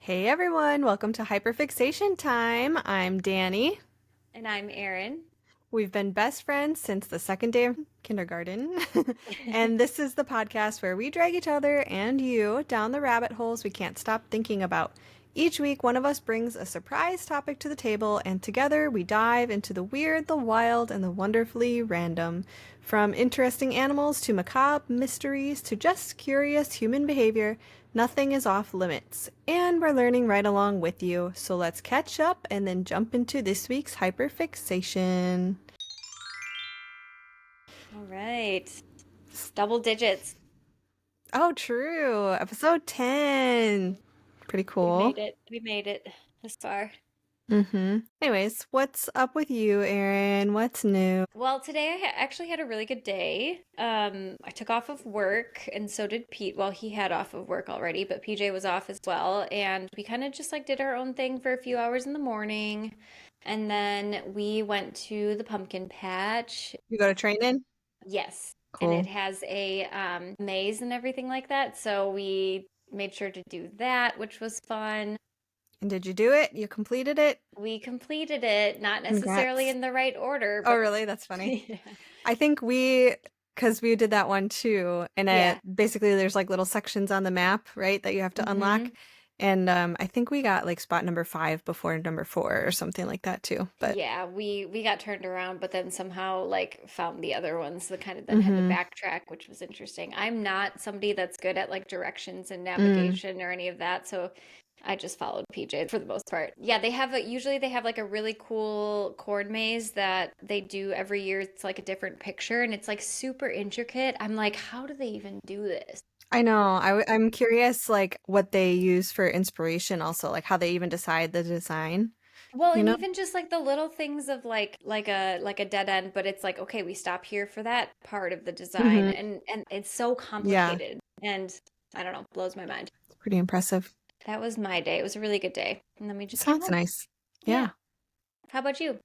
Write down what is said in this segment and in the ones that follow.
Hey everyone, welcome to Hyperfixation Time. I'm Danny. And I'm Erin. We've been best friends since the second day of kindergarten. And this is the podcast where we drag each other and you down the rabbit holes we can't stop thinking about. Each week, one of us brings a surprise topic to the table, and together we dive into the weird, the wild, and the wonderfully random. From interesting animals to macabre mysteries to just curious human behavior, nothing is off limits. And we're learning right along with you. So let's catch up and then jump into this week's hyperfixation. All right. Double digits. Oh, true. Episode 10. Pretty We cool. made it. We made it this far. Anyways, what's up with you, Erin? What's new? Well, today I actually had a really good day. I took off of work, and so did Pete. Well, he had off of work already, but PJ was off as well. And we kind of just like did our own thing for a few hours in the morning. And then we went to the pumpkin patch. You go to training? Yes. And it Cool. has a maze and everything like that. So we made sure to do that, which was fun. And did you do it? You completed it? We completed it, not necessarily Congrats. in the right order, Oh, but really? That's funny. yeah. I think because we did that one too, and Yeah. basically there's like little sections on the map, right, that you have to unlock. hmm And I think we got like spot number 5 before number 4 or something like that too. But Yeah, we got turned around, but then somehow like found the other ones that kind of then had to hmm backtrack, which was interesting. I'm not somebody that's good at like directions and mm, navigation or any of that, so I just followed PJ for the most part. Yeah, usually they have like a really cool chord maze that they do every year. It's like a different picture and it's like super intricate. I'm like, how do they even do this? I know. I'm curious, like what they use for inspiration, also, like how they even decide the design. Well, You and know? even just like the little things of like a dead end, but it's like, okay, we stop here for that part of the design hmm and it's so Yeah, complicated and I don't know, blows my mind. it's pretty impressive. That was my day. It was a really good day. And then we just came Sounds home. nice. Yeah. Yeah. How about you?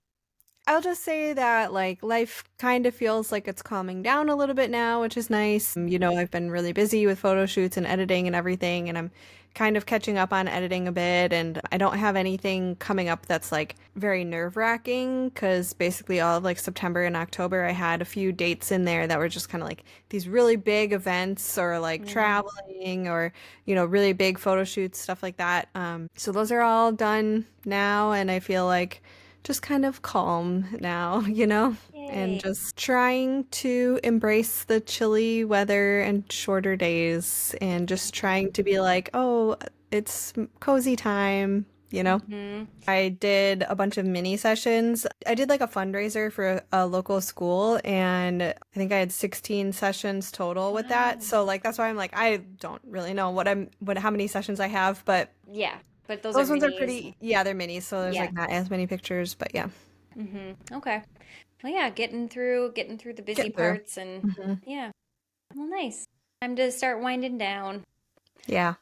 I'll just say that like life kind of feels like it's calming down a little bit now, which is nice. I've been really busy with photo shoots and editing and everything, and I'm kind of catching up on editing a bit, and I don't have anything coming up that's like very nerve-wracking because basically all of like September and October I had a few dates in there that were just kind of like these really big events or like Mm, traveling or really big photo shoots, stuff like that. So those are all done now, and I feel like just kind of calm now, and yay. just trying to embrace the chilly weather and shorter days and just trying to be like, oh, it's cozy time. Mm-hmm. I did a bunch of mini sessions. I did like a fundraiser for a local school, and I think I had 16 sessions total with that. Wow. So like that's why I'm like I don't really know how many sessions I have, but Yeah, but those are those ones are minis. pretty, yeah, they're minis, so there's Yeah. like not as many pictures, but yeah, Okay. Well, yeah, getting through the busy getting through. parts and hmm yeah. Well, nice. Time to start winding down. Yeah.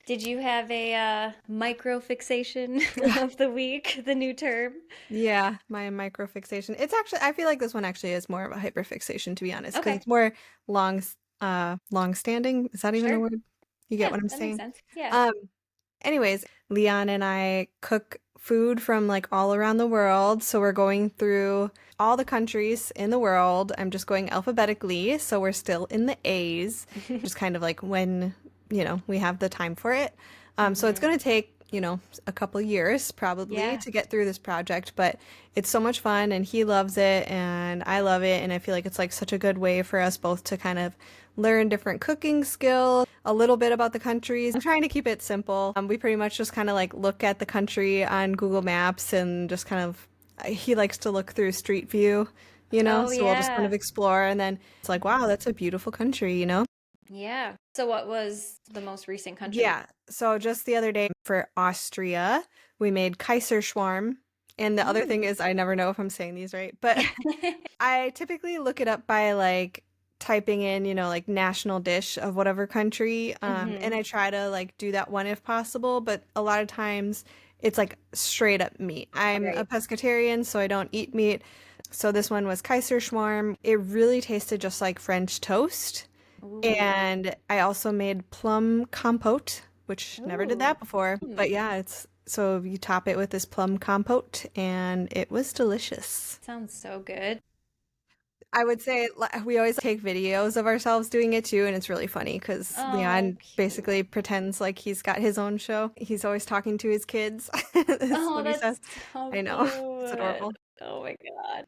Did you have a micro fixation of the week, the new term? Yeah, my microfixation. It's actually, I feel like this one actually is more of a hyperfixation, to be honest, because Okay, it's more long standing. Is that even a sure. word? You get Yeah, what I'm that makes saying? sense. Yeah. Um, Anyways, Leon and I cook food from like all around the world. So we're going through all the countries in the world. I'm just going alphabetically. So we're still in the A's, just kind of like when, we have the time for it. So it's hmm going to take, a couple years probably Yeah. to get through this project, but it's so much fun and he loves it and I love it. And I feel like it's like such a good way for us both to kind of learn different cooking skills, a little bit about the countries. I'm trying to keep it simple. We pretty much just kind of like look at the country on Google Maps and just kind of, he likes to look through Street View, Oh so we'll just kind of yeah. explore and then it's like, wow, that's a beautiful country. Yeah. So what was the most recent country? Yeah. So just the other day for Austria, we made Kaiserschwarm. And the other thing Mm. is, I never know if I'm saying these right, but I typically look it up by like typing in, like national dish of whatever country. And hmm I try to like do that one if possible, but a lot of times it's like straight up meat. I'm a Right. pescatarian, so I don't eat meat. So this one was Kaiserschwarm. It really tasted just like French toast. Ooh. And I also made plum compote, which never did Ooh. that before. Hmm. But yeah, it's so you top it with this plum compote, and it was delicious. Sounds so good. I would say we always take videos of ourselves doing it too, and it's really funny because Oh, Leon cute. basically pretends like he's got his own show. He's always talking to his kids. That's Oh, what he says. that's so I know. It's cute. adorable. Oh my God.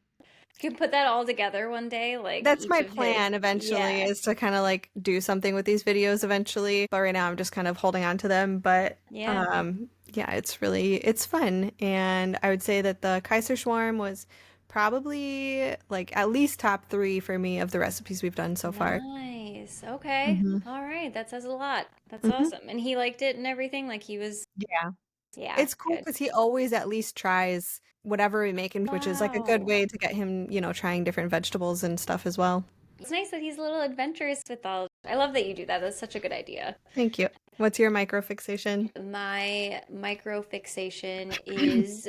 You can put that all together one day, like That's each my of his. plan eventually Yeah. is to kind of like do something with these videos eventually. But right now I'm just kind of holding on to them. But Yeah. yeah, it's fun. And I would say that the Kaiser Schwarm was probably like at least top three for me of the recipes we've done so far. Nice. Okay. Hmm. All right. That says a lot. That's Hmm. awesome. And he liked it and everything. Like he was, Yeah. yeah, It's cool good. because he always at least tries whatever we make him, which is like a good Wow. way to get him, trying different vegetables and stuff as well. It's nice that he's a little adventurous with all. I love that you do that. That's such a good idea. Thank you. What's your micro fixation? My micro fixation is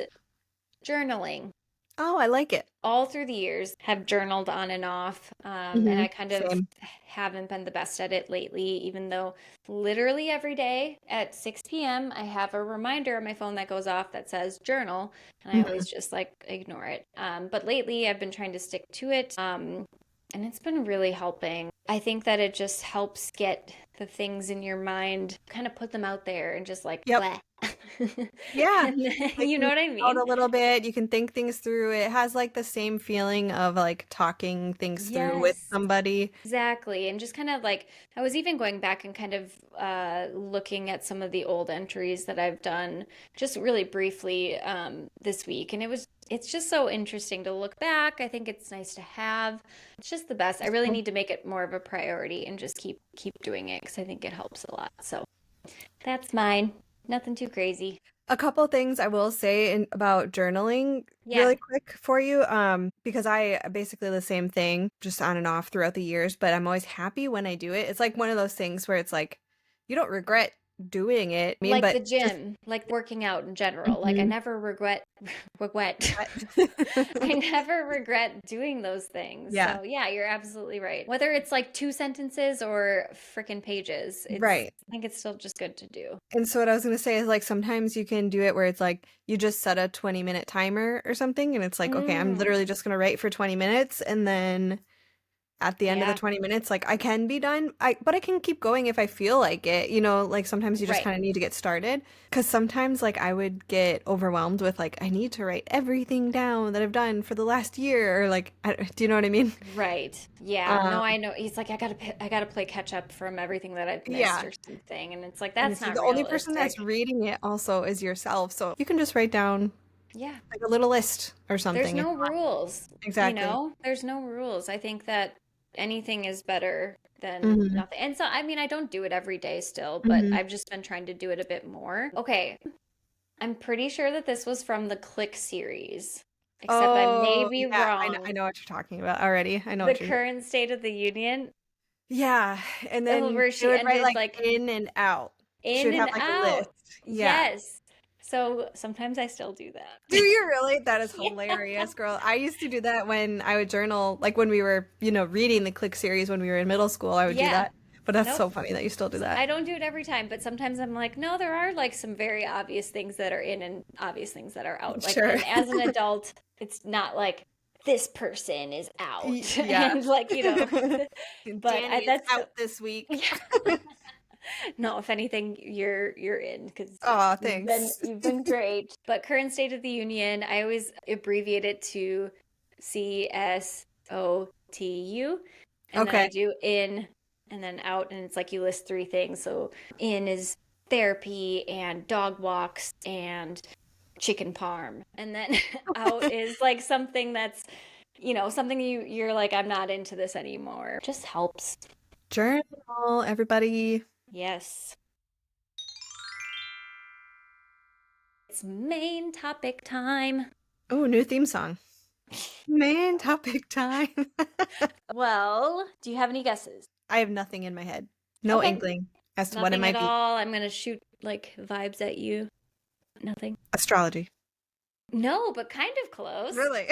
journaling. Oh, I like it. All through the years have journaled on and off, and Hmm. I kind of Same. haven't been the best at it lately, even though literally every day at 6 p.m. I have a reminder on my phone that goes off that says journal, and I Hmm. always just like ignore it. But lately I've been trying to stick to it, and it's been really helping. I think that it just helps get the things in your mind, kind of put them out there and just like, Yep. bleh. Yeah. And Like you know you what I out mean? a little bit. You can think things through. It has like the same feeling of like talking things through with Yes. somebody. Exactly. And just kind of like, I was even going back and kind of looking at some of the old entries that I've done just really briefly this week. And it's just so interesting to look back. I think it's nice to have. It's just the best. I It's really cool. need to make it more of a priority and just keep doing it because I think it helps a lot. So that's mine. Nothing too crazy. A couple things I will say about journaling Yeah. really quick for you, because I basically the same thing, just on and off throughout the years, but I'm always happy when I do it. It's like one of those things where it's like you don't regret doing it. I mean, Like but the just gym, like working out in general. Like I mhm. never regret. But I never regret doing those things. yeah, So yeah, you're absolutely right. Whether it's like two sentences or freaking pages, right. I think it's still just good to do. And so what I was gonna say is like sometimes you can do it where it's like you just set a 20-minute timer or something, and it's like, okay, I'm Mm, literally just gonna write for 20 minutes, and then at the end of the yeah, 20 minutes, like I can be done. But I can keep going if I feel like it. Like sometimes you just right. kind of need to get started. Because sometimes like I would get overwhelmed with like I need to write everything down that I've done for the last year, or like do you know what I mean? Right. Yeah. Um, No, I know. He's like, I gotta play catch up from everything that I've missed yeah. or something. And it's like, And that's see, not the only person realistic. that's reading it also is yourself. So you can just write down Yeah. like a little list or There's something if no you want. rules, Exactly. there's no rules. I think that anything is better than Hmm. nothing. And so, I mean, I don't do it every day still, but Hmm. I've just been trying to do it a bit more. Okay, I'm pretty sure that this was from the Click series, except I may Oh, be yeah. I wrong. know what you're talking about already. I know The what you're. current state of the union, Yeah, and then where they she would write, ended like, like in and out. She in would have, and like, a list. out. Yeah. Yes. So sometimes I still do Do that. you really? That is Yeah. hilarious, girl. I used to do that when I would journal, like, when we were, reading the Click series when we were in middle school, I would do Yeah. that. But that's Nope. so funny that you still do that. I don't do it every time, but sometimes I'm like, no, there are like some very obvious things that are in and obvious things that are out. Like, Sure. and as an adult, it's not like this person is out Yeah. and like, but Danny is that's out this week. yeah. No, if anything, you're in because Oh, you've been thanks. you've been great. But current state of the union, I always abbreviate it to CSOTU, and then I Okay. do in and then out, and it's like you list three things. So in is therapy and dog walks and chicken parm, and then out is like something that's something you're like, I'm not into this anymore. Just helps. Journal, everybody. Yes. It's main topic time. Oh, new theme song. Main topic time. Well, do you have any guesses? I have nothing in my head. No Okay. inkling as to what it Nothing at might be. all. I'm gonna shoot like vibes at you. Nothing. Astrology. No, but kind of close. Really?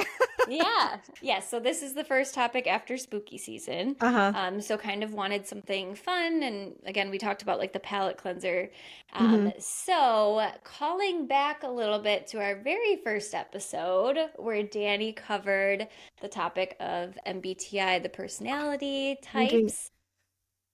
Yeah. Yeah. So this is the first topic after spooky season. Uh-huh. So kind of wanted something fun. And again, we talked about like the palate cleanser. Hmm. So calling back a little bit to our very first episode where Danny covered the topic of MBTI, the personality Are we doing, types.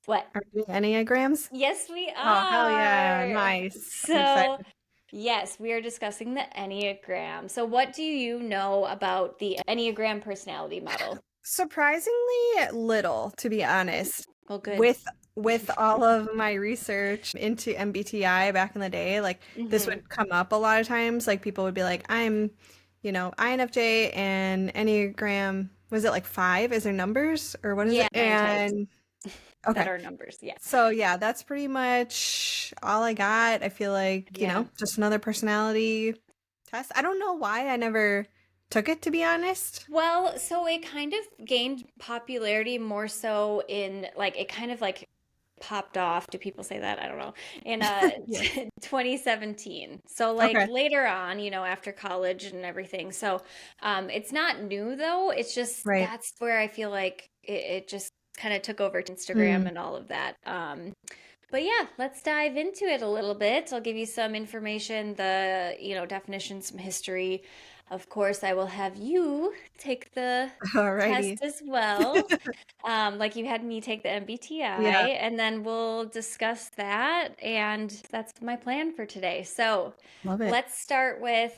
What? are we doing Enneagrams? Yes, we Oh, hell yeah. are. Nice. I'm So excited. yes, we are discussing the Enneagram. So, what do you know about the Enneagram personality model? Surprisingly little, to be honest. Well, good. With all of my research into MBTI back in the day, like this Hmm. would come up a lot of times. Like people would be like, I'm, INFJ and Enneagram, was it like five? Is there numbers or what is Yeah, it? 9 types And that okay. are numbers. Yeah. So yeah, that's pretty much all I got. I feel like, Yeah. just another personality test. I don't know why I never took it, to be honest. Well, so it kind of gained popularity more so in like it kind of like popped off. Do people say that? I don't know. In Yeah. 2017. So like Okay. later on, after college and everything. So it's not new though. It's just Right. that's where I feel like it just kind of took over to Instagram Hmm. and all of that. But yeah, let's dive into it a little bit. I'll give you some information, the, definition, some history. Of course, I will have you take the test Alrighty. as well, like you had me take the MBTI, Yeah. and then we'll discuss that. And that's my plan for today. So Love it. let's start with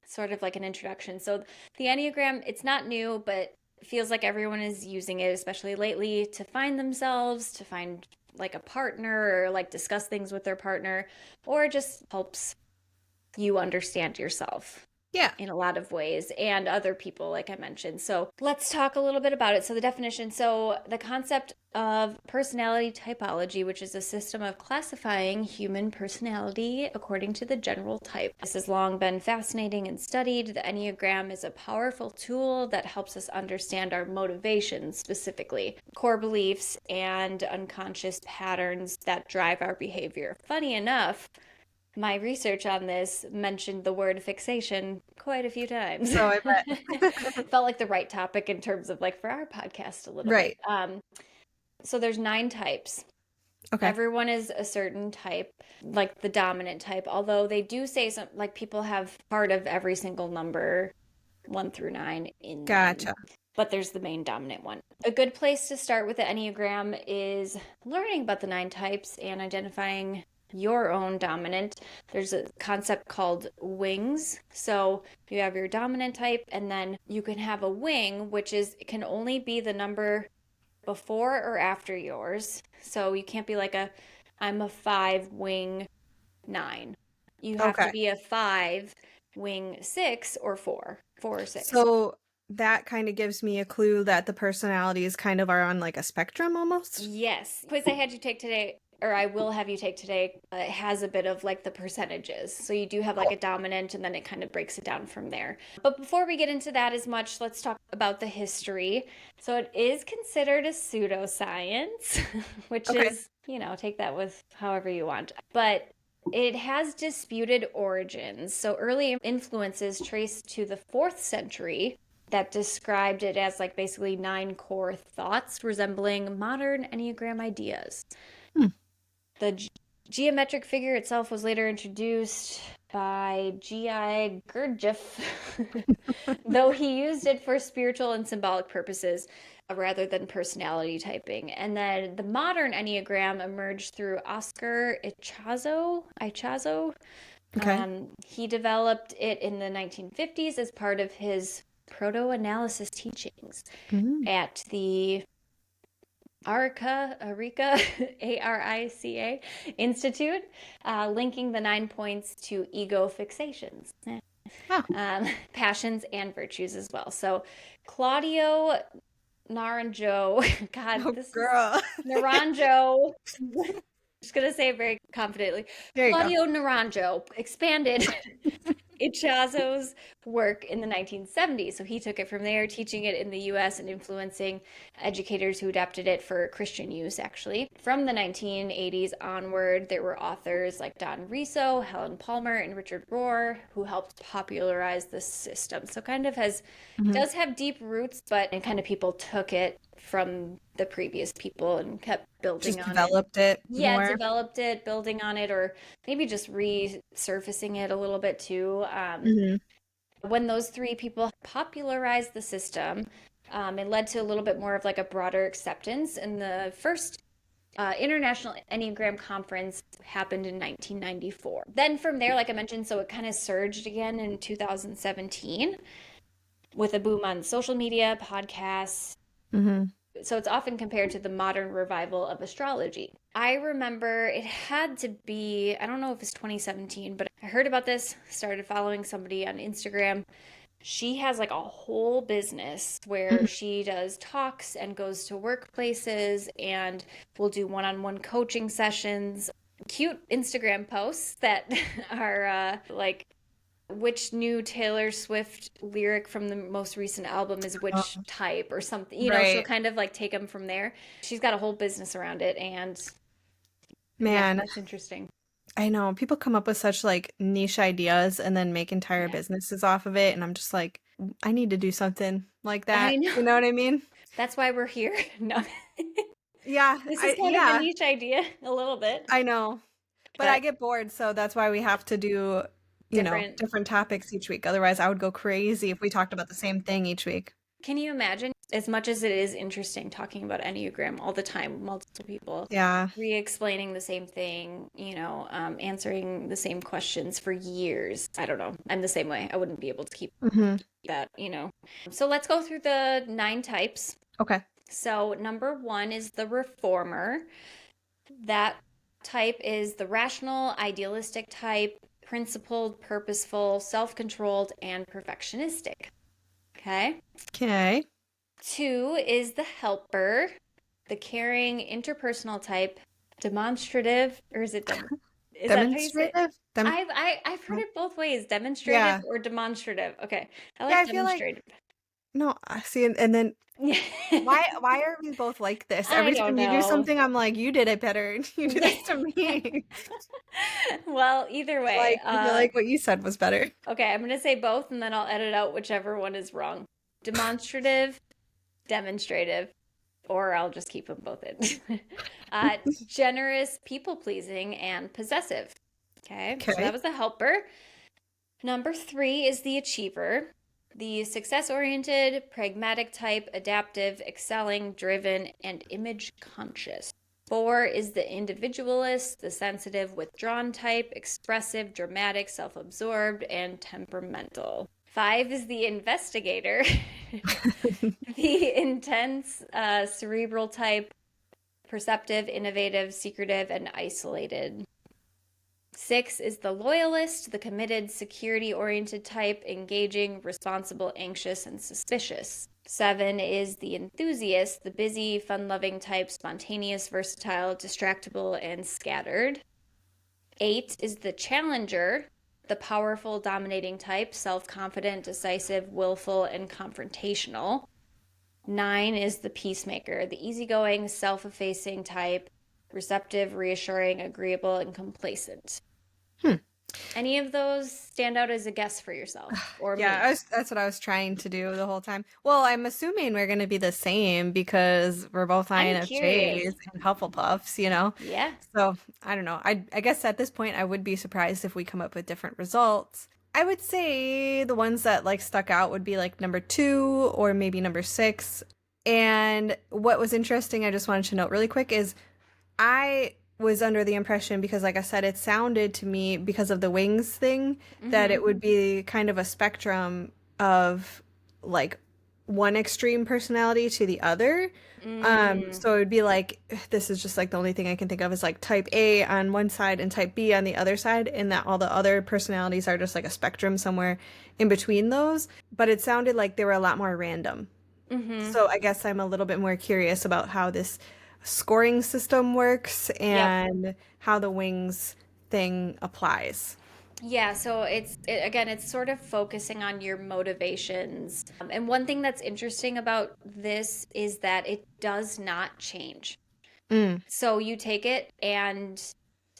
sort of like an introduction. So the Enneagram, it's not new, but it feels like everyone is using it, especially lately, to find themselves, to find like a partner or like discuss things with their partner, or just helps you understand yourself Yeah. in a lot of ways and other people, like I mentioned. So let's talk a little bit about it. So, the definition, so the concept of personality typology, which is a system of classifying human personality according to the general type. This has long been fascinating and studied. The Enneagram is a powerful tool that helps us understand our motivations, specifically core beliefs and unconscious patterns that drive our behavior. Funny enough, my research on this mentioned the word fixation quite a few times. Oh, I bet. Felt like the right topic in terms of like for our podcast a little bit. Right. So there's 9 types. Okay. Everyone is a certain type, like the dominant type, although they do say some like people have part of every single number 1 through 9 in them. Gotcha. But there's the main dominant one. A good place to start with the Enneagram is learning about the 9 types and identifying your own dominant. There's a concept called wings. So you have your dominant type, and then you can have a wing, which is it can only be the number before or after yours. So you can't be like I'm a 5 wing 9. You have to Okay. be a 5 wing 6 or 4 or 6. So that kind of gives me a clue that the personalities kind of are on like a spectrum almost. Yes. Quiz I had you take today, or I will have you take today, it has a bit of like the percentages. So you do have like a dominant, and then it kind of breaks it down from there. But before we get into that as much, let's talk about the history. So it is considered a pseudoscience, which Okay. is, take that with however you want. But it has disputed origins. So early influences traced to the 4th century that described it as like basically 9 core thoughts resembling modern Enneagram ideas. Hmm. The geometric figure itself was later introduced by G.I. Gurdjieff, though he used it for spiritual and symbolic purposes rather than personality typing. And then the modern Enneagram emerged through Oscar Ichazo. Okay. He developed it in the 1950s as part of his proto-analysis teachings Mhm. at the Arica, Arica Institute, linking the 9 points to ego fixations, Oh, passions, and virtues as well. So Claudio Naranjo, God, oh this is girl. Naranjo. Just gonna say it very confidently. There you go. Claudio Naranjo expanded Ichazo's work in the 1970s. So he took it from there, teaching it in the US and influencing educators who adapted it for Christian use, actually. From the 1980s onward, there were authors like Don Riso, Helen Palmer, and Richard Rohr who helped popularize the system. So kind of Mhm. does have deep roots, but and kind of people took it from the previous people and kept building Just on it. developed it Yeah, more. developed it, building on it, or maybe just resurfacing it a little bit too. Hmm. When those three people popularized the system, it led to a little bit more of like a broader acceptance. And the first International Enneagram Conference happened in 1994. Then from there, like I mentioned, so it kind of surged again in 2017 with a boom on social media, podcasts. Hmm. So it's often compared to the modern revival of astrology. I remember it had to be, I don't know if it's 2017, but I heard about this, started following somebody on Instagram. She has like a whole business where Hmm. she does talks and goes to workplaces and will do one-on-one coaching sessions, cute Instagram posts that are like which new Taylor Swift lyric from the most recent album is which type or something. She'll Right. kind of like take them from there. She's got a whole business around it. And yeah, Man, it's interesting. I know people come up with such like niche ideas and then make entire Yeah. businesses off of it. And I'm just like, I need to do something like I that. know. You know what I mean? That's why we're here. No. Yeah, This is kind of a yeah, niche idea, a little bit, I know. But I but get bored, so that's why we have to do, different. different topics each week. Otherwise, I would go crazy if we talked about the same thing each week. Can you imagine, as much as it is interesting talking about Enneagram all the time, multiple people Yeah. re-explaining the same thing, answering the same questions for years. I don't know. I'm the same way. I wouldn't be able to keep Hmm. that. So let's go through the 9 types. Okay. So number 1 is the reformer. That type is the rational, idealistic type, principled, purposeful, self-controlled, and perfectionistic. Okay. Okay. 2 is the helper, the caring, interpersonal type, demonstrative, or is it is that how you say it? Demonstrative? I've heard it both ways, demonstrative Yeah. or demonstrative. Okay, I Yeah, like I feel like demonstrative. no, I see, and then why are we both like this? I Every don't time you do know. something, I'm like, you did it better. You did Yeah. this to me. Well, either way, I feel like what you said was better. okay, I'm gonna say both, and then I'll edit out whichever one is wrong. Demonstrative, demonstrative, or I'll just keep them both in. Generous, people pleasing, and possessive. Okay, so that Okay. was the helper. Number 3 is the achiever, the success oriented, pragmatic type, adaptive, excelling, driven, and image conscious. 4 is the individualist, the sensitive, withdrawn type, expressive, dramatic, self absorbed, and temperamental. 5 is the investigator, the intense, cerebral type, perceptive, innovative, secretive, and isolated. 6 is the loyalist, the committed, security oriented type, engaging, responsible, anxious, and suspicious. 7 is the enthusiast, the busy, fun loving type, spontaneous, versatile, distractible, and scattered. 8 is the challenger, the powerful, dominating type, self confident, decisive, willful, and confrontational. 9 is the peacemaker, the easygoing, self effacing type, receptive, reassuring, agreeable, and complacent. Hmm. Any of those stand out as a guess for yourself or Yeah, me? that's what I was trying to do the whole time. Well, I'm assuming we're going to be the same because we're both I'm curious. INFJs and Hufflepuffs. Yeah. So I don't know. I guess at this point I would be surprised if we come up with different results. I would say the ones that like stuck out would be like number 2 or maybe number 6. And what was interesting, I just wanted to note really quick is I was under the impression because like I said it sounded to me because of the wings thing that Mm-hmm. it would be kind of a spectrum of like one extreme personality to the other. Mm, So it would be like this is just like the only thing I can think of is like type A on one side and type B on the other side, and that all the other personalities are just like a spectrum somewhere in between those. But it sounded like they were a lot more random. mm-hmm. So I guess I'm a little bit more curious about how this scoring system works Yep. and how the wings thing applies. Yeah, so again, it's sort of focusing on your motivations. And one thing that's interesting about this is that it does not change. Mm, So you take it, and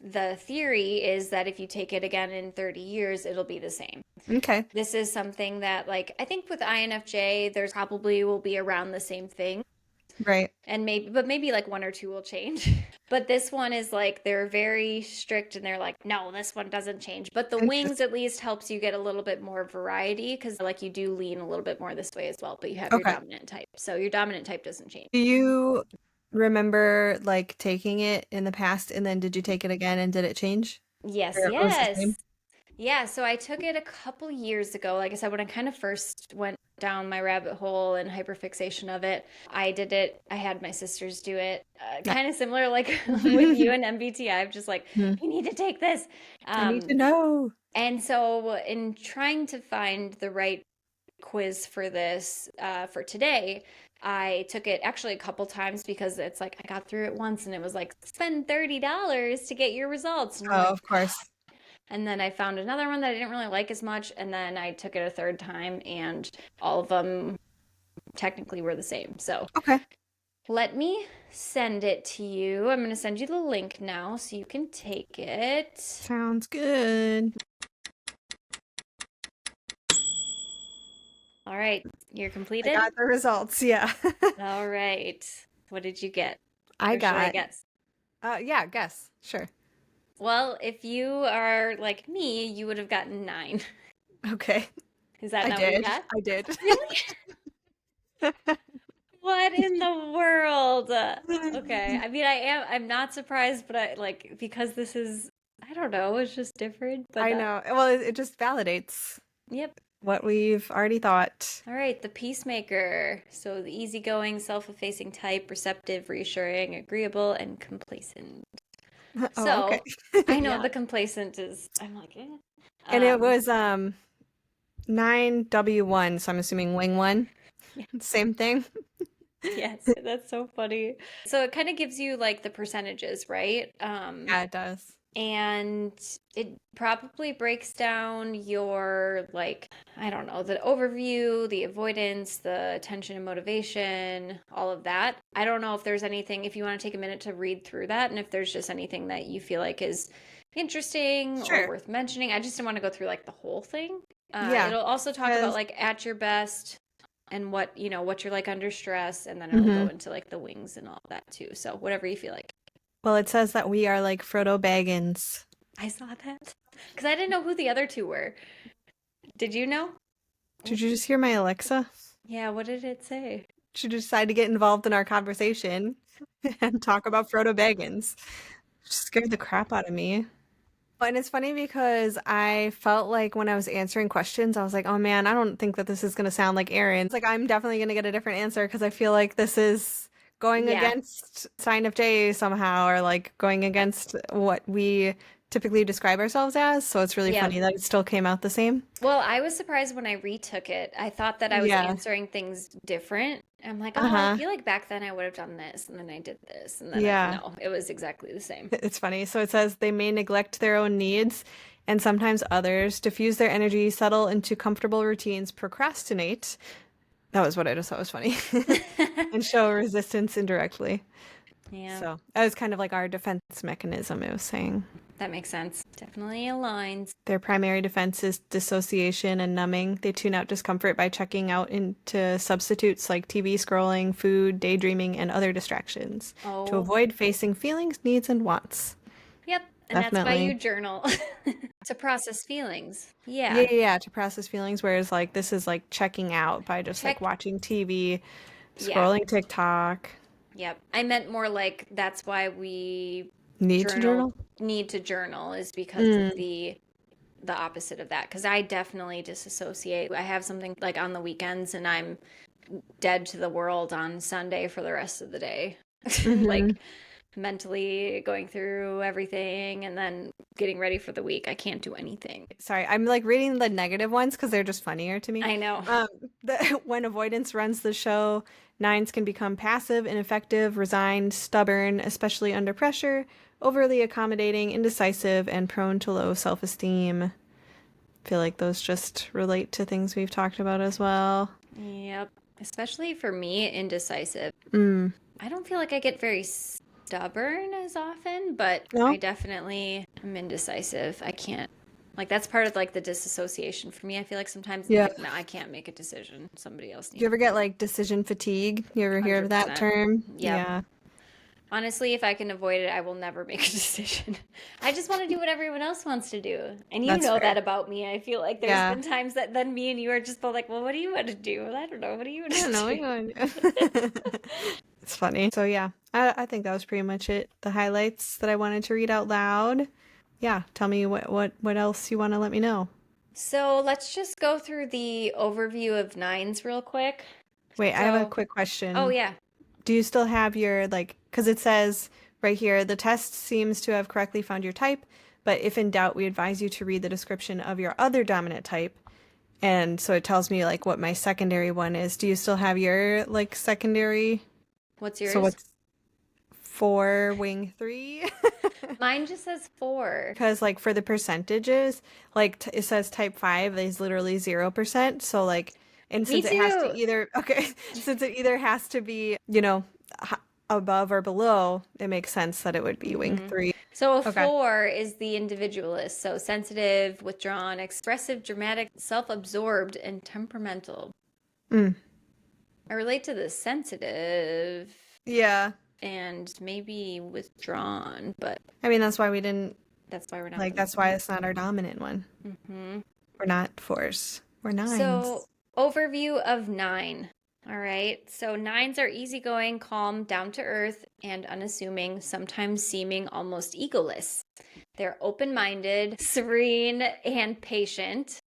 the theory is that if you take it again in 30 years, it'll be the same. okay. This is something that, like, I think with INFJ, there's probably will be around the same thing. Right. And maybe like one or two will change. But this one is like they're very strict and they're like, no, this one doesn't change. But the wings Interesting. at least helps you get a little bit more variety because like you do lean a little bit more this way as well, but you have your Okay. dominant type. So your dominant type doesn't change. Do you remember like taking it in the past and then did you take it again and did it change? Or Yes, it was the yes. same? Yeah, so I took it a couple years ago. Like I said, when I kind of first went down my rabbit hole and hyperfixation of it, I did it. I had my sisters do it. Yeah. Kind of similar, like with you and MBTI. I'm just like, Hmm. you need to take this. I need to Um, know. and so, in trying to find the right quiz for this for today, I took it actually a couple times because it's like I got through it once and it was like spend $30 to get your results. And I'm Oh, like, of course. and then I found another one that I didn't really like as much. And then I took it a third time, and all of them technically were the same. So Okay. let me send it to you. I'm going to send you the link now so you can take it. Sounds good. All right, you're I completed? got the results. Yeah. All right. What did you get? I Or should I got, guess? yeah, guess. Sure. Well, if you are like me, you would have gotten 9. Okay. Is that I not what you did. got? I did. Really? What in the world? Okay. I mean, I'm not surprised, but I like because this is, I don't know, it's just different, but I know. Well, it just validates yep. what we've already thought. All right, the peacemaker. So the easygoing, self-effacing type, receptive, reassuring, agreeable, and complacent. Oh, okay. So I know Yeah. the complacent is, I'm like, eh. And it Um, was 9W1, so I'm assuming wing one. Same thing. yes, that's so funny. So it kind of gives you like the percentages, right? Yeah, it does. And it probably breaks down your like, I don't know, the overview, the avoidance, the attention and motivation, all of that. I don't know if there's anything, if you want to take a minute to read through that, and if there's just anything that you feel like is interesting or Sure. worth mentioning. I just didn't want to go through like the whole thing. Yeah. It'll also talk about Because like at your best and what, what you're like under stress, and then it'll go hmm into like the wings and all that too. So whatever you feel like. well, it says that we are like Frodo Baggins. I saw that because I didn't know who the other two were. Did you know? Did you just hear my Alexa? Yeah, what did it say? She decided to get involved in our conversation and talk about Frodo Baggins. She scared the crap out of me. And it's funny because I felt like when I was answering questions, I was like, oh man, I don't think that this is going to sound like Erin. It's like, I'm definitely going to get a different answer because I feel like this is going Yeah. against sign of J somehow or like going against what we typically describe ourselves as. So it's really Yeah. funny that it still came out the same. Well, I was surprised when I retook it. I thought that I was Yeah. answering things different. I'm like, oh, I Uh-huh. feel like back then I would have done this, and then I did this, and then Yeah. no, it was exactly the same. It's funny. So it says they may neglect their own needs and sometimes others, diffuse their energy, settle into comfortable routines, procrastinate. That was what I just thought was funny. And show resistance indirectly. Yeah, So that was kind of like our defense mechanism, it was saying. that makes sense. Definitely aligns. Their primary defense is dissociation and numbing. They tune out discomfort by checking out into substitutes like TV scrolling, food, daydreaming, and other distractions to Oh, avoid facing feelings, needs, and wants. yep. And that's why you Definitely. journal to process feelings. Yeah, Yeah. yeah, yeah, to process feelings, whereas like this is like checking out by just like Check. watching TV, Yeah. scrolling TikTok. Yep. I meant more like that's why we Need to journal journal? need to journal is because of Mm, the opposite of that because I definitely disassociate. I have something like on the weekends and I'm dead to the world on Sunday for the rest of the day. hmm. Like mentally going through everything and then getting ready for the week. I can't do anything. Sorry, I'm like reading the negative ones because they're just funnier to me. I know. Um, when avoidance runs the show, nines can become passive, ineffective, resigned, stubborn, especially under pressure, overly accommodating, indecisive, and prone to low self-esteem. feel like those just relate to things we've talked about as well. Yep. Especially for me, indecisive. Mm. I don't feel like I get very stubborn as often, but I No? definitely am indecisive. I can't, like, that's part of like the disassociation for me. I feel like sometimes it's Yeah. like, no, I can't make a decision. Somebody else Do you needs ever to get do it. like decision fatigue? You ever hear of that 100%. term? Yep. Yeah. Honestly, if I can avoid it, I will never make a decision. I just want to do what everyone else wants to do. And you That's know fair. that about me. I feel like there's Yeah. been times that then me and you are just both like, well, what do you want to do? Well, I don't know. What do you want I don't know. to What do? you want? It's funny. So yeah, I think that was pretty much it. The highlights that I wanted to read out loud. Yeah, tell me what else you want to let me know. So let's just go through the overview of nines real quick. Wait, I have a So, quick oh question. yeah. Do you still have your like, because it says right here, the test seems to have correctly found your type, but if in doubt, we advise you to read the description of your other dominant type. And so it tells me like what my secondary one is. Do you still have your like secondary? What's So yours? what's 4 wing 3? Mine just says four. Because like for the percentages, like it says type 5 is literally 0%. So like, and Me since it has to too. either, okay, since it either has to be, you know, above or below, it makes sense that it would be wing Hmm. 3. So a Okay. four is the individualist. So sensitive, withdrawn, expressive, dramatic, self-absorbed, and temperamental. Mm. I relate to the sensitive Yeah. and maybe withdrawn, but I mean, that's why we didn't, that's why we're not like, the. that's why it's not our dominant one. Hmm. We're not fours. We're So, nines. overview of nine. All right. So, nines are easygoing, calm, down to earth, and unassuming, sometimes seeming almost egoless. They're open minded, serene, and patient,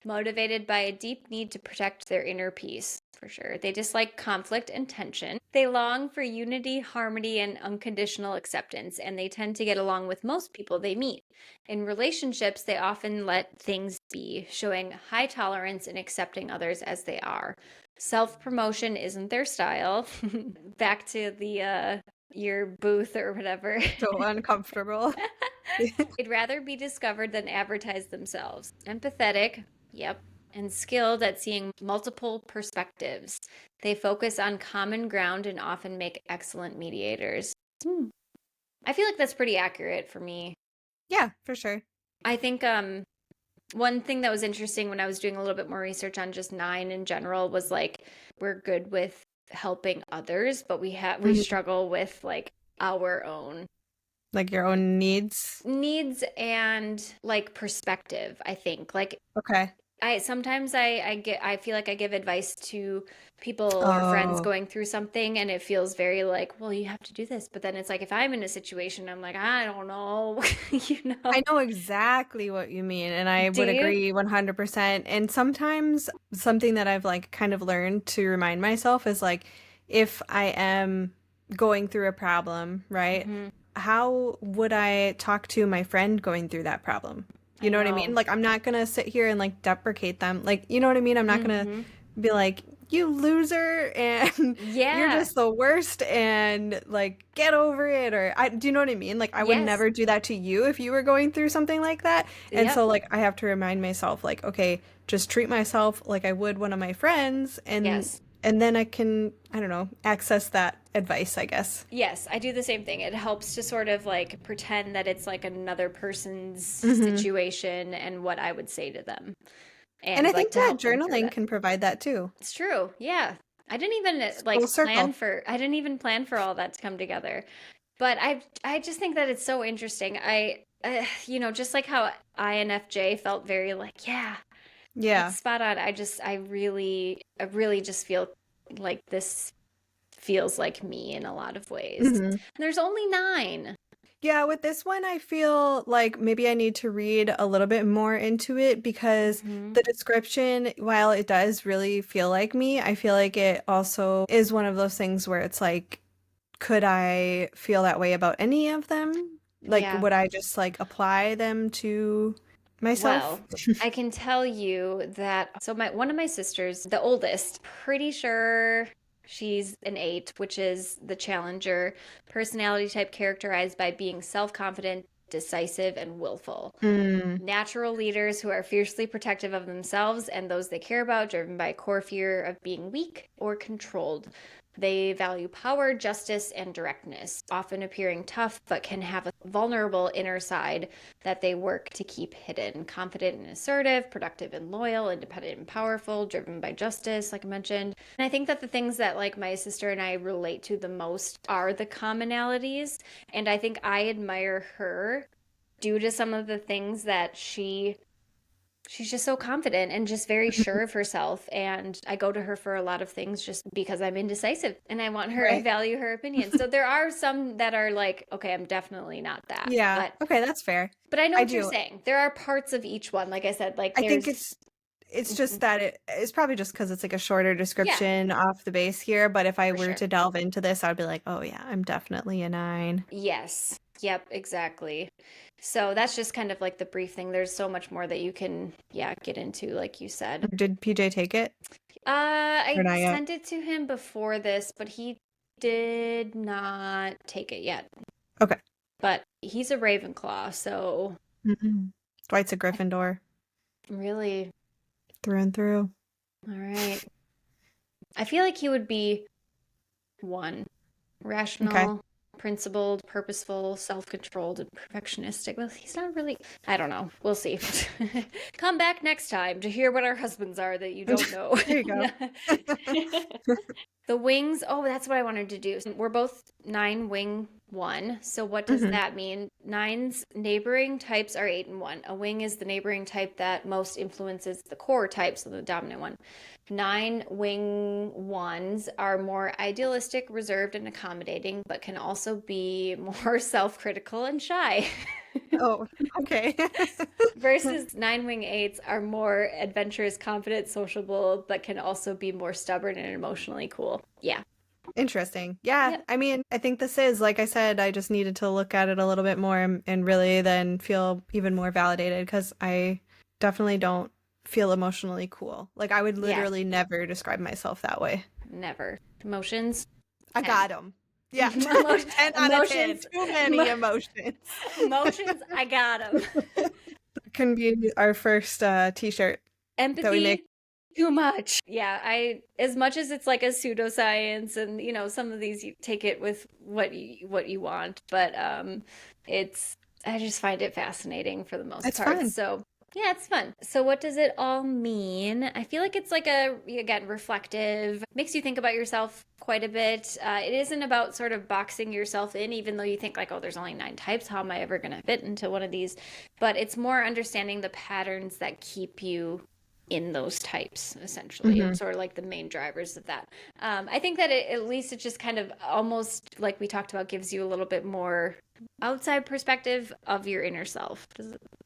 motivated by a deep need to protect their inner peace, for sure. They dislike conflict and tension. They long for unity, harmony, and unconditional acceptance, and they tend to get along with most people they meet. In relationships, they often let things be, showing high tolerance and accepting others as they are. Self promotion isn't their style. Back to the your booth or whatever. So uncomfortable. They'd rather be discovered than advertise themselves. Empathetic, yep, and skilled at seeing multiple perspectives. They focus on common ground and often make excellent mediators. Hmm. I feel like that's pretty accurate for me. Yeah, for sure. I think one thing that was interesting when I was doing a little bit more research on just nine in general was like we're good with helping others, but we Mhm. struggle with like our own Like your own needs. needs and like perspective, I think. Like Okay. I sometimes I feel like I give advice to people or friends Oh, going through something and it feels very like, well, you have to do this. But then it's like if I'm in a situation, I'm like, I don't know, you know. I know exactly what you mean, and I Do would you? agree 100%. And sometimes something that I've like kind of learned to remind myself is like if I am going through a problem, right? Hmm. How would I talk to my friend going through that problem? You I know what I mean? know. Like I'm not gonna sit here and like deprecate them. Like, you know what I mean? I'm not gonna Hmm. be like, you loser and you're Yeah. just the worst and like get over it or do you know what I mean? Like I would Yes. never do that to you if you were going through something like that. And so Yep. like I have to remind myself like, okay, just treat myself like I would one of my friends Yes. and then I can, I don't know, access that advice, I guess. Yes, I do the same thing. It helps to sort of like pretend that it's like another person's Hmm. situation and what I would say to them And I and like think to that help them through journaling that. can provide that too. It's true. Yeah. I didn't even It's full like plan circle. for I didn't even plan for all that to come together. But I just think that it's so interesting. You know, just like how INFJ felt very like, yeah, Yeah. that's spot on. I really just feel like this feels like me in a lot of ways. Hmm. There's only nine. Yeah, with this one, I feel like maybe I need to read a little bit more into it because Hmm. the description, while it does really feel like me, I feel like it also is one of those things where it's like, could I feel that way about any of them? Like, Yeah. would I just like apply them to myself? Well, I can tell you that so my one of my sisters, the oldest, pretty sure she's an eight, which is the challenger personality type characterized by being self-confident, decisive, and willful. Mm. Natural leaders who are fiercely protective of themselves and those they care about, driven by a core fear of being weak or controlled. They value power, justice, and directness, often appearing tough, but can have a vulnerable inner side that they work to keep hidden. Confident and assertive, productive and loyal, independent and powerful, driven by justice, like I mentioned. And I think that the things that like my sister and I relate to the most are the commonalities. And I think I admire her due to some of the things that she's just so confident and just very sure of herself. And I go to her for a lot of things just because I'm indecisive and I want her, I Right. value her opinion. So there are some that are like, okay, I'm definitely not that. Yeah. But Okay, that's fair. I know I what you're do. saying. There are parts of each one. Like I said, like I think there's it's just Mhm. that it's probably just because it's like a shorter Yeah. description off the base here. But if I For were sure. to delve into this, I'd be like, oh yeah, I'm definitely a 9. Yes. Yep, exactly. So that's just kind of like the brief thing. There's so much more that you can, yeah, get into, like you said. Did PJ take it or I not yet? sent it to him before this, but he did not take it yet. Okay. But he's a Ravenclaw, so Mm-mm. Dwight's a Gryffindor really, through and through. all right. I feel like he would be one. Okay. Rational, principled, purposeful, self-controlled, and perfectionistic. Well, he's not really, I don't know. We'll see. Come back next time to hear what our husbands are that you don't know. There you go. The wings, oh, that's what I wanted to do. We're both 9 wing 1. So what does Hmm. that mean? 9's neighboring types are 8 and 1. A wing is the neighboring type that most influences the core type, so the dominant one. 9 wing 1s are more idealistic, reserved, and accommodating, but can also be more self-critical and shy. Oh, okay. Versus 9 wing 8s are more adventurous, confident, sociable, but can also be more stubborn and emotionally cool. Yeah. Interesting. Yeah. Yep. I mean, I think this is, like I said, I just needed to look at it a little bit more and really then feel even more validated because I definitely don't feel emotionally cool. Like, I would Yeah. literally never describe myself that way. Never. Emotions, I 10. got them. Yeah. Emo- 10 out of 10. Emotions, Too many emo- emotions. emotions, I got them. Can be our first t-shirt that we make. Empathy, too much. Yeah, as much as it's like a pseudoscience and some of these you take it with what you want, but it's I just find it fascinating for the most It's part. fun. So yeah, it's fun. So what does it all mean? I feel like it's like again, reflective, makes you think about yourself quite a bit. It isn't about sort of boxing yourself in, even though you think like, oh, there's only 9 types. How am I ever going to fit into one of these? But it's more understanding the patterns that keep you in those types, essentially, Hmm. and sort of like the main drivers of that. I think that at least it just kind of almost like we talked about gives you a little bit more outside perspective of your inner self.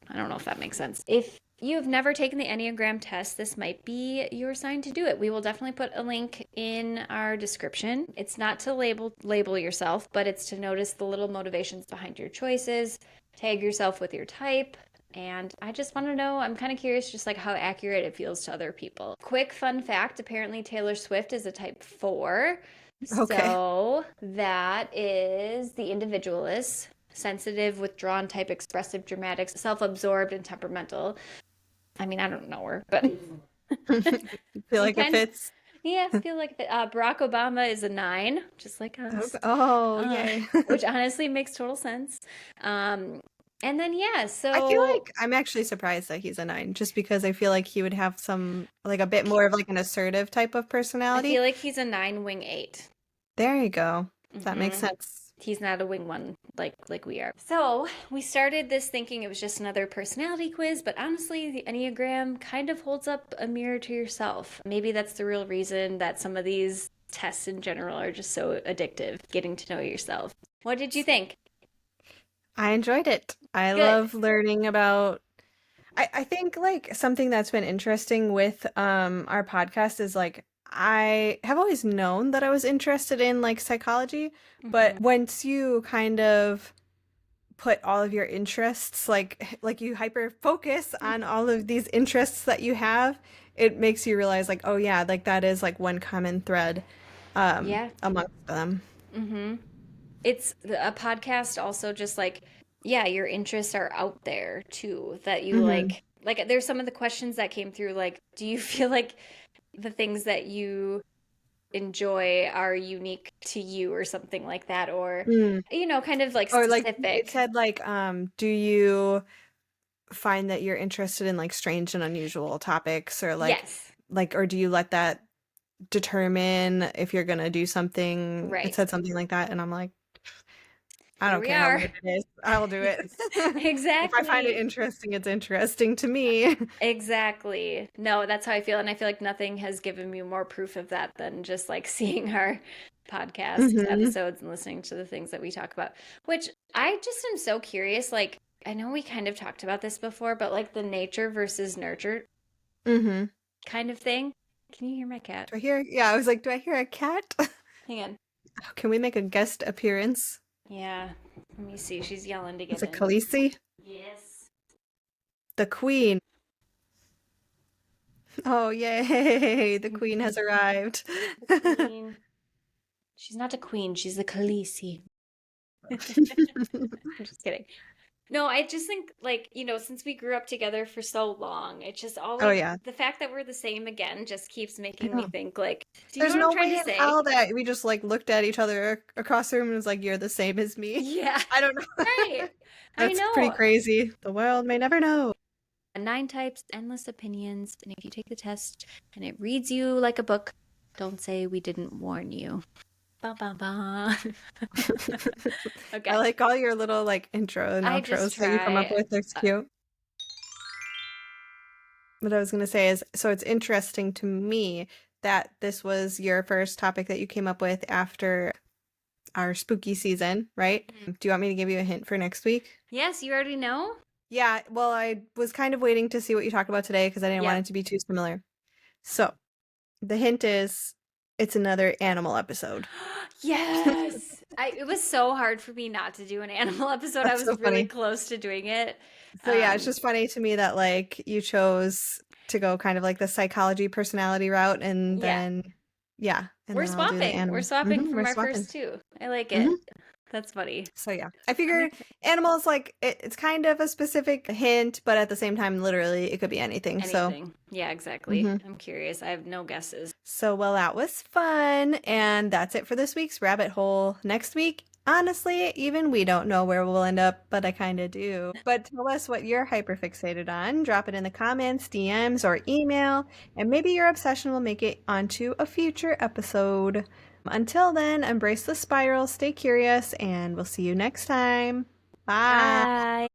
I don't know if that makes sense. If you have never taken the Enneagram test, this might be your sign to do it. We will definitely put a link in our description. It's not to label yourself, but it's to notice the little motivations behind your choices, tag yourself with your type, and I just want to know, I'm kind of curious just like how accurate it feels to other people. Quick fun fact, apparently Taylor Swift is a type 4. Okay. So that is the individualist, sensitive, withdrawn type, expressive, dramatic, self-absorbed, and temperamental. I mean, I don't know her, but Feel you like it can, fits. yeah, feel like Barack Obama is a 9, just like us, Oh, yay. which honestly makes total sense. Um, and then, yeah, I feel so like I'm actually surprised that he's a 9, just because I feel like he would have some, like a bit more of like an assertive type of I personality. feel like he's a 9 wing 8. There you go. That makes Hmm. sense. He's not a wing 1 like we are. So we started this thinking it was just another personality quiz, but honestly, the Enneagram kind of holds up a mirror to yourself. Maybe that's the real reason that some of these tests in general are just so addictive, getting to know yourself. What did you think? I enjoyed it. I Good. love learning about I think like something that's been interesting with our podcast is like I have always known that I was interested in like psychology, Hmm. but once you kind of put all of your interests like you hyper focus on all of these interests that you have, it makes you realize like, oh yeah, like that is like one common thread Yeah. amongst them. Hmm. It's a podcast also just like yeah, your interests are out there too, that you Mm-hmm. like there's some of the questions that came through like, do you feel like the things that you enjoy are unique to you or something like that, or Mm. kind of like Or like it specific. said like, do you find that you're interested in like strange and unusual topics or Yes, or do you let that determine if you're gonna do something? It right. said something like that, and I'm like, I Here don't we care how are. weird it is. I will do it. If I find it Exactly. interesting, it's interesting to me. Exactly. No, that's how I feel. And I feel like nothing has given me more proof of that than just like seeing our podcast Hmm. episodes and listening to the things that we talk about, which I just am so curious. Like, I know we kind of talked about this before, but like the nature versus nurture Hmm. kind of thing. Can you hear my cat? Do I hear? Yeah, I was like, do I hear a cat? Hang on. Can we make a guest appearance? Yeah. Let me see. She's yelling to Is get it in. Khaleesi? Yes. The queen. Oh, yay! The queen has arrived. The queen. She's not a queen. She's a Khaleesi. I'm just kidding. No, I just think like, since we grew up together for so long, it just Oh always yeah, the fact that we're the same again just keeps I making me know. think like, do you know There's what I'm no trying way to in say? hell that we just like looked at each other across the room and was like, "You're the same as me." Yeah, I don't know. right. I That's pretty know. crazy. The world may never know. Nine types, endless opinions, and if you take the test and it reads you like a book, don't say we didn't warn you. Ba ba ba. I Okay. like all your little like intro and I just outros that you come up try. with. That's cute. What I was gonna say is, so it's interesting to me that this was your first topic that you came up with after our spooky season, right? Mhm. Do you want me to give you a hint for next week? Yes, you already know? Yeah, well, I was kind of waiting to see what you talked about today because I didn't want Yep. it to be too similar. So, the hint is it's another animal episode. Yes. It was so hard for me not to do an animal episode. I That's so was really funny. close to doing it. So yeah, it's Um, just funny to me that like you chose to go kind of like the psychology personality route and yeah. then yeah, and We're then I'll do the swapping. We're animal. swapping We're from our swapping. first two. I like Hmm. it. That's funny. So yeah, I I'm figured excited. animals like it's kind of a specific hint, but at the same time, literally it could be anything. So Anything. Yeah, exactly. hmm. I'm curious. I have no guesses. So well, that was fun, and that's it for this week's rabbit hole. Next week, honestly, even we don't know where we'll end up, but I kind of do. But tell us what you're hyperfixated on. Drop it in the comments, DMs, or email, and maybe your obsession will make it onto a future episode. Until then, embrace the spiral, stay curious, and we'll see you next time. Bye. Bye.